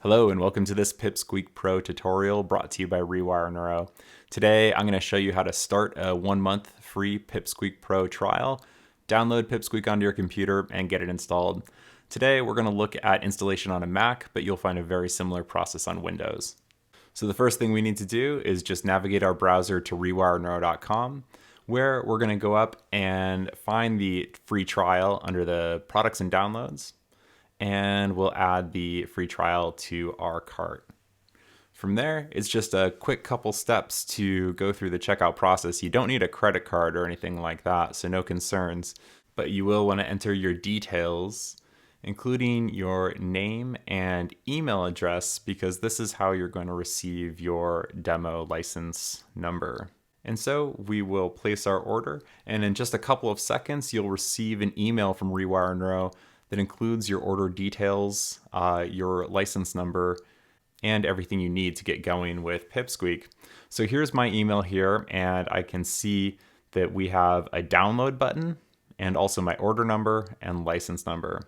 Hello and welcome to this Pipsqueak Pro tutorial brought to you by Rewire Neuro. Today I'm going to show you how to start a 1-month free Pipsqueak Pro trial, download Pipsqueak onto your computer, and get it installed. Today we're going to look at installation on a Mac, but you'll find a very similar process on Windows. So the first thing we need to do is just navigate our browser to rewireneuro.com, where we're going to go up and find the free trial under the products and downloads, and we'll add the free trial to our cart. From there, it's just a quick couple steps to go through the checkout process. You don't need a credit card or anything like that, so no concerns, but you will want to enter your details, including your name and email address, because this is how you're going to receive your demo license number. And so we will place our order, and in just a couple of seconds, you'll receive an email from Rewire Neuro that includes your order details, your license number, and everything you need to get going with Pipsqueak. So here's my email here, and I can see that we have a download button and also my order number and license number.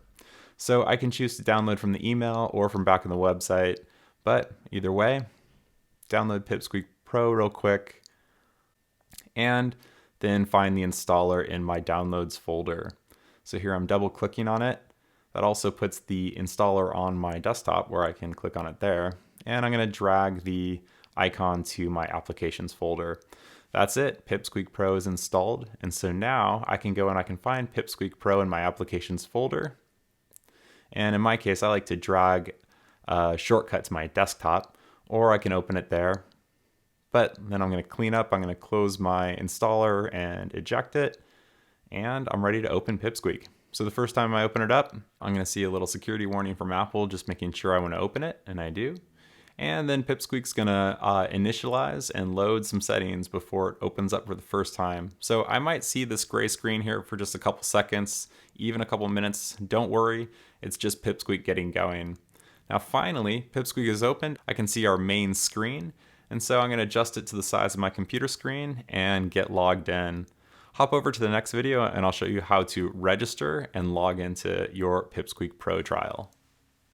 So I can choose to download from the email or from back on the website, but either way, download Pipsqueak Pro real quick, and then find the installer in my downloads folder. So here I'm double clicking on it. That also puts the installer on my desktop where I can click on it there. And I'm going to drag the icon to my applications folder. That's it. Pipsqueak Pro is installed. And so now I can go and I can find Pipsqueak Pro in my applications folder. And in my case, I like to drag a shortcut to my desktop, or I can open it there. But then I'm going to clean up. I'm going to close my installer and eject it. And I'm ready to open Pipsqueak. So the first time I open it up, I'm going to see a little security warning from Apple, just making sure I want to open it, and I do. And then Pipsqueak's going to initialize and load some settings before it opens up for the first time. So I might see this gray screen here for just a couple seconds, even a couple minutes. Don't worry, it's just Pipsqueak getting going. Now finally, Pipsqueak is opened. I can see our main screen, and so I'm going to adjust it to the size of my computer screen and get logged in. Hop over to the next video and I'll show you how to register and log into your Pipsqueak Pro trial.